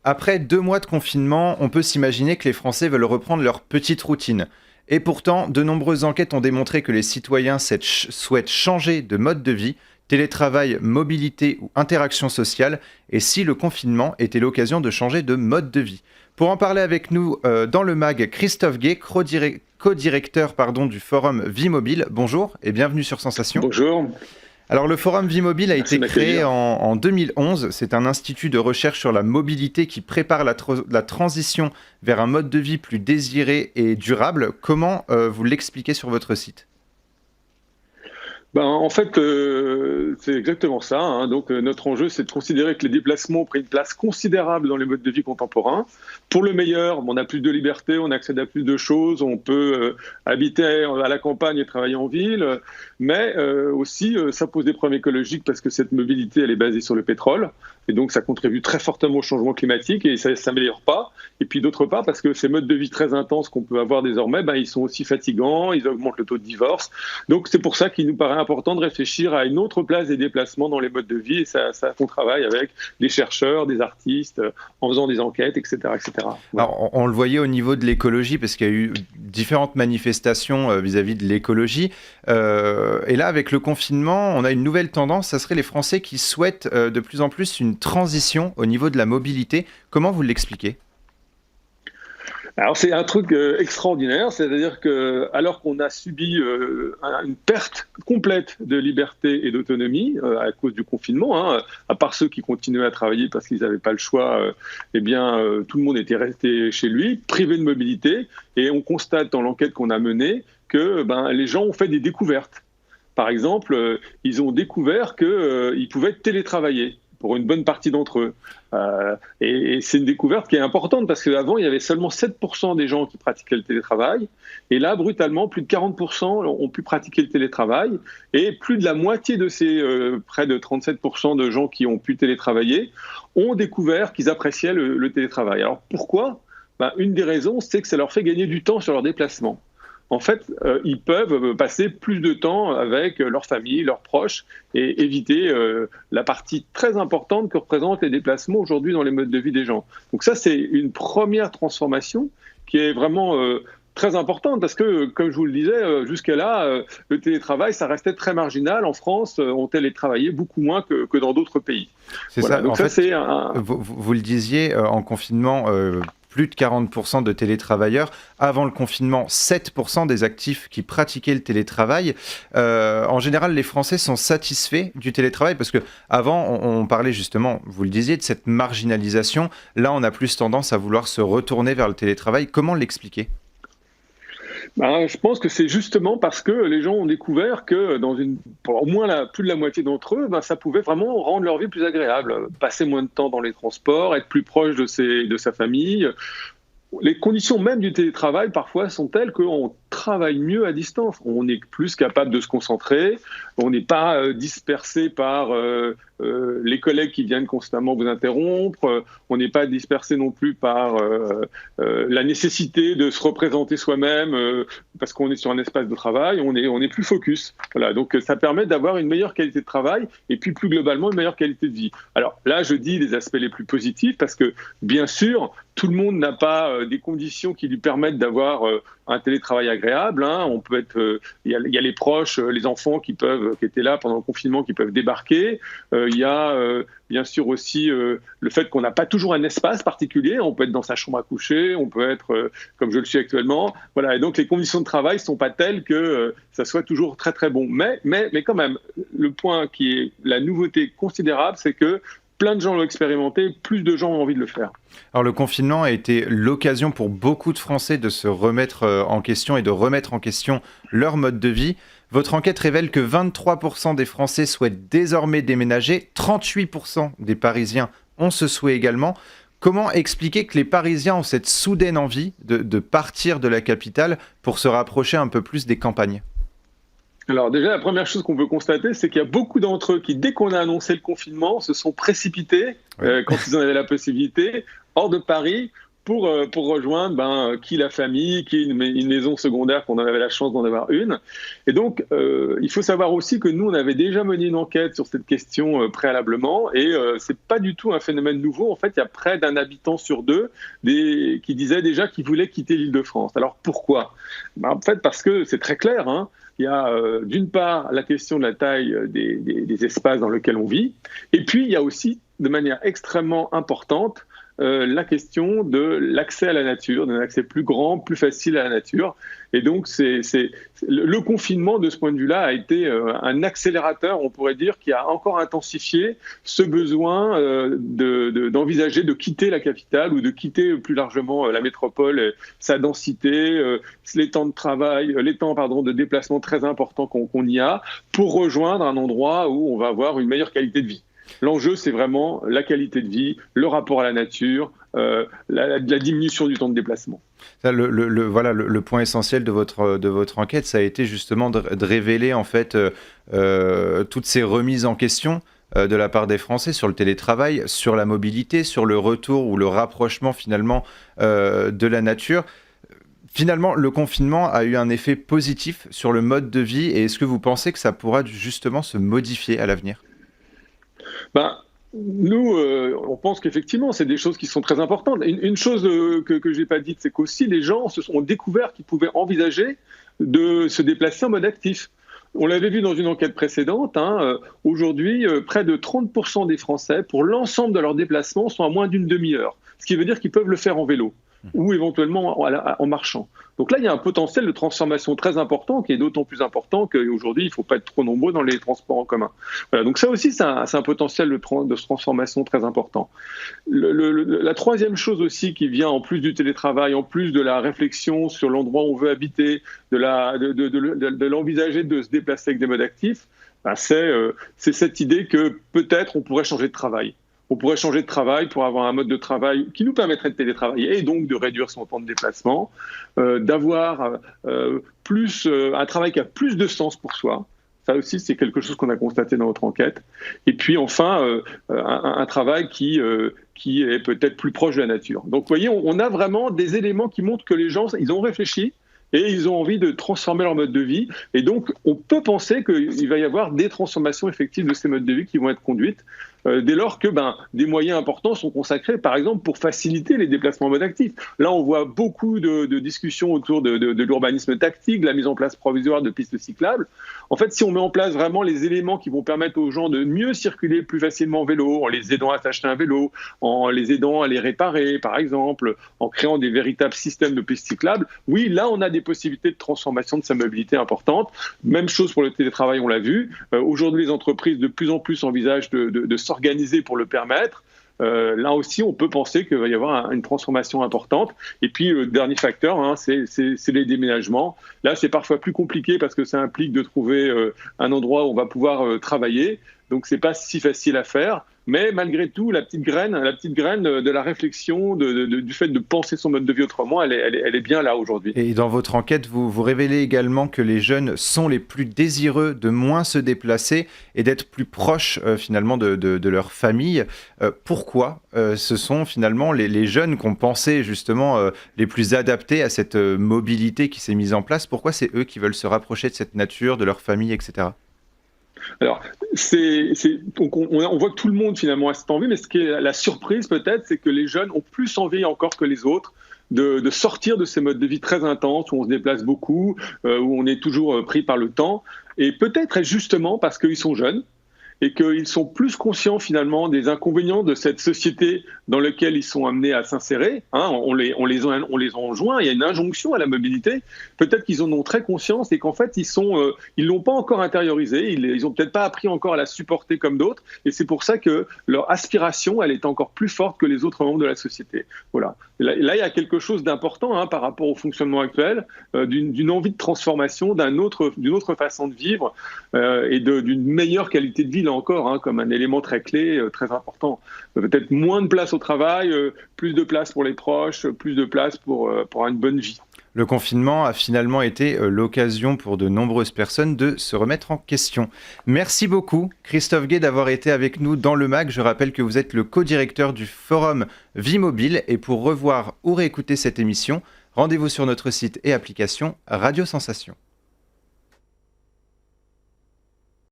Après 2 mois de confinement, on peut s'imaginer que les Français veulent reprendre leur petite routine. Et pourtant, de nombreuses enquêtes ont démontré que les citoyens souhaitent changer de mode de vie, télétravail, mobilité ou interaction sociale, et si le confinement était l'occasion de changer de mode de vie. Pour en parler avec nous dans le MAG, Christophe Gay, co-directeur du forum Vie Mobile. Bonjour et bienvenue sur Sensation. Bonjour. Alors le Forum Vie Mobile a Merci été de créé m'accueillir. en 2011. C'est un institut de recherche sur la mobilité qui prépare la transition vers un mode de vie plus désiré et durable. Comment vous l'expliquez sur votre site ? En fait, c'est exactement ça, hein. Donc, notre enjeu, c'est de considérer que les déplacements ont pris une place considérable dans les modes de vie contemporains. Pour le meilleur, on a plus de liberté, on accède à plus de choses, on peut habiter à la campagne et travailler en ville, mais aussi, ça pose des problèmes écologiques parce que cette mobilité, elle est basée sur le pétrole, et donc ça contribue très fortement au changement climatique et ça ne s'améliore pas. Et puis d'autre part, parce que ces modes de vie très intenses qu'on peut avoir désormais, ils sont aussi fatigants, ils augmentent le taux de divorce. Donc c'est pour ça qu'il nous paraît important de réfléchir à une autre place des déplacements dans les modes de vie, et ça on travaille avec des chercheurs, des artistes, en faisant des enquêtes, etc. etc. Voilà. Alors, on le voyait au niveau de l'écologie, parce qu'il y a eu différentes manifestations vis-à-vis de l'écologie. Et là, avec le confinement, on a une nouvelle tendance, ça serait les Français qui souhaitent de plus en plus une transition au niveau de la mobilité. Comment vous l'expliquez ? Alors c'est un truc extraordinaire, c'est-à-dire que alors qu'on a subi une perte complète de liberté et d'autonomie à cause du confinement, hein, à part ceux qui continuaient à travailler parce qu'ils n'avaient pas le choix, tout le monde était resté chez lui, privé de mobilité, et on constate dans l'enquête qu'on a menée que les gens ont fait des découvertes. Par exemple, ils ont découvert qu'ils pouvaient télétravailler pour une bonne partie d'entre eux. Et c'est une découverte qui est importante parce qu'avant, il y avait seulement 7% des gens qui pratiquaient le télétravail. Et là, brutalement, plus de 40% ont pu pratiquer le télétravail. Et plus de la moitié de ces près de 37% de gens qui ont pu télétravailler ont découvert qu'ils appréciaient le télétravail. Alors pourquoi ? Une des raisons, c'est que ça leur fait gagner du temps sur leurs déplacements. En fait, ils peuvent passer plus de temps avec leur famille, leurs proches, et éviter la partie très importante que représentent les déplacements aujourd'hui dans les modes de vie des gens. Donc ça, c'est une première transformation qui est vraiment très importante, parce que, comme je vous le disais, jusqu'à là, le télétravail, ça restait très marginal. En France, on télétravaillait beaucoup moins que dans d'autres pays. C'est Voilà, ça. donc En ça, fait, c'est vous le disiez, en confinement, plus de 40% de télétravailleurs. Avant le confinement, 7% des actifs qui pratiquaient le télétravail. En général, les Français sont satisfaits du télétravail parce qu'avant, on parlait justement, vous le disiez, de cette marginalisation. Là, on a plus tendance à vouloir se retourner vers le télétravail. Comment l'expliquer ? Je pense que c'est justement parce que les gens ont découvert que pour au moins plus de la moitié d'entre eux, ça pouvait vraiment rendre leur vie plus agréable. Passer moins de temps dans les transports, être plus proche de sa famille. Les conditions même du télétravail, parfois, sont telles qu'on travaille mieux à distance. On est plus capable de se concentrer, on n'est pas dispersé par les collègues qui viennent constamment vous interrompre, on n'est pas dispersé non plus par la nécessité de se représenter soi-même parce qu'on est sur un espace de travail, on est plus focus. Voilà, donc ça permet d'avoir une meilleure qualité de travail et puis plus globalement une meilleure qualité de vie. Alors là, je dis les aspects les plus positifs parce que, bien sûr, tout le monde n'a pas des conditions qui lui permettent d'avoir un télétravail agréable. Hein. On peut être, il y a les proches, les enfants qui étaient là pendant le confinement, qui peuvent débarquer. Il y a bien sûr aussi le fait qu'on n'a pas toujours un espace particulier. On peut être dans sa chambre à coucher, on peut être comme je le suis actuellement. Voilà. Et donc les conditions de travail ne sont pas telles que ça soit toujours très très bon. Mais quand même, le point qui est la nouveauté considérable, c'est que plein de gens l'ont expérimenté, plus de gens ont envie de le faire. Alors le confinement a été l'occasion pour beaucoup de Français de se remettre en question et de remettre en question leur mode de vie. Votre enquête révèle que 23% des Français souhaitent désormais déménager, 38% des Parisiens ont ce souhait également. Comment expliquer que les Parisiens ont cette soudaine envie de partir de la capitale pour se rapprocher un peu plus des campagnes ? Alors déjà, la première chose qu'on peut constater, c'est qu'il y a beaucoup d'entre eux qui, dès qu'on a annoncé le confinement, se sont précipités, quand ils en avaient la possibilité, hors de Paris, pour rejoindre qui la famille, qui une maison secondaire qu'on avait la chance d'en avoir une. Et donc, il faut savoir aussi que nous, on avait déjà mené une enquête sur cette question préalablement, et c'est pas du tout un phénomène nouveau. En fait, il y a près d'un habitant sur deux qui disait déjà qu'il voulait quitter l'Île-de-France. Alors pourquoi? En fait, parce que c'est très clair, hein. Il y a d'une part la question de la taille des espaces dans lesquels on vit, et puis il y a aussi, de manière extrêmement importante, la question de l'accès à la nature, d'un accès plus grand, plus facile à la nature. Et donc, le confinement, de ce point de vue-là, a été un accélérateur, on pourrait dire, qui a encore intensifié ce besoin d'envisager de quitter la capitale ou de quitter plus largement la métropole, sa densité, les temps de travail, les temps de déplacement très importants qu'on y a, pour rejoindre un endroit où on va avoir une meilleure qualité de vie. L'enjeu, c'est vraiment la qualité de vie, le rapport à la nature, la diminution du temps de déplacement. Ça, le point essentiel de votre enquête, ça a été justement de révéler en fait toutes ces remises en question de la part des Français sur le télétravail, sur la mobilité, sur le retour ou le rapprochement finalement de la nature. Finalement, le confinement a eu un effet positif sur le mode de vie, et est-ce que vous pensez que ça pourra justement se modifier à l'avenir ? Nous, on pense qu'effectivement, c'est des choses qui sont très importantes. Une chose que je n'ai pas dite, c'est qu'aussi les gens ont découvert qu'ils pouvaient envisager de se déplacer en mode actif. On l'avait vu dans une enquête précédente, aujourd'hui, près de 30% des Français, pour l'ensemble de leurs déplacements, sont à moins d'une demi-heure. Ce qui veut dire qu'ils peuvent le faire en vélo ou éventuellement en marchant. Donc là, il y a un potentiel de transformation très important, qui est d'autant plus important qu'aujourd'hui, il ne faut pas être trop nombreux dans les transports en commun. Voilà, donc ça aussi, c'est un potentiel de transformation très important. La troisième chose aussi qui vient, en plus du télétravail, en plus de la réflexion sur l'endroit où on veut habiter, de l'envisager de se déplacer avec des modes actifs, c'est cette idée que peut-être on pourrait changer de travail. On pourrait changer de travail pour avoir un mode de travail qui nous permettrait de télétravailler et donc de réduire son temps de déplacement, d'avoir un travail qui a plus de sens pour soi. Ça aussi, c'est quelque chose qu'on a constaté dans notre enquête. Et puis enfin, un travail qui est peut-être plus proche de la nature. Donc vous voyez, on a vraiment des éléments qui montrent que les gens, ils ont réfléchi et ils ont envie de transformer leur mode de vie. Et donc, on peut penser qu'il va y avoir des transformations effectives de ces modes de vie qui vont être conduites dès lors que des moyens importants sont consacrés, par exemple, pour faciliter les déplacements en mode actif. Là, on voit beaucoup de discussions autour de l'urbanisme tactique, de la mise en place provisoire de pistes cyclables. En fait, si on met en place vraiment les éléments qui vont permettre aux gens de mieux circuler plus facilement en vélo, en les aidant à s'acheter un vélo, en les aidant à les réparer, par exemple, en créant des véritables systèmes de pistes cyclables, oui, là, on a des possibilités de transformation de sa mobilité importante. Même chose pour le télétravail, on l'a vu. Aujourd'hui, les entreprises de plus en plus envisagent de s'organiser pour le permettre. Là aussi, on peut penser qu'il va y avoir une transformation importante. Et puis, le dernier facteur, c'est les déménagements. Là, c'est parfois plus compliqué parce que ça implique de trouver un endroit où on va pouvoir travailler. Donc, c'est pas si facile à faire. Mais malgré tout, la petite graine de la réflexion, du fait de penser son mode de vie autrement, elle est bien là aujourd'hui. Et dans votre enquête, vous révélez également que les jeunes sont les plus désireux de moins se déplacer et d'être plus proches finalement de leur famille. Pourquoi ce sont finalement les jeunes qu'on pensait justement les plus adaptés à cette mobilité qui s'est mise en place? Pourquoi c'est eux qui veulent se rapprocher de cette nature, de leur famille, etc.? Alors, on voit que tout le monde finalement a cette envie, mais ce qui est la surprise peut-être, c'est que les jeunes ont plus envie encore que les autres de sortir de ces modes de vie très intenses, où on se déplace beaucoup, où on est toujours pris par le temps, et peut-être justement parce qu'ils sont jeunes, et qu'ils sont plus conscients finalement des inconvénients de cette société dans laquelle ils sont amenés à s'insérer. On les enjoint, il y a une injonction à la mobilité. Peut-être qu'ils en ont très conscience et qu'en fait, ils l'ont pas encore intériorisé, ils ont peut-être pas appris encore à la supporter comme d'autres, et c'est pour ça que leur aspiration, elle est encore plus forte que les autres membres de la société. Voilà. Là, il y a quelque chose d'important par rapport au fonctionnement actuel, d'une envie de transformation, d'une autre façon de vivre et d'une meilleure qualité de vie, là encore, comme un élément très clé, très important. Peut-être moins de place au travail, plus de place pour les proches, plus de place pour une bonne vie. Le confinement a finalement été l'occasion pour de nombreuses personnes de se remettre en question. Merci beaucoup, Christophe Guay, d'avoir été avec nous dans le MAG. Je rappelle que vous êtes le co-directeur du forum Vie Mobile. Et pour revoir ou réécouter cette émission, rendez-vous sur notre site et application Radio Sensation.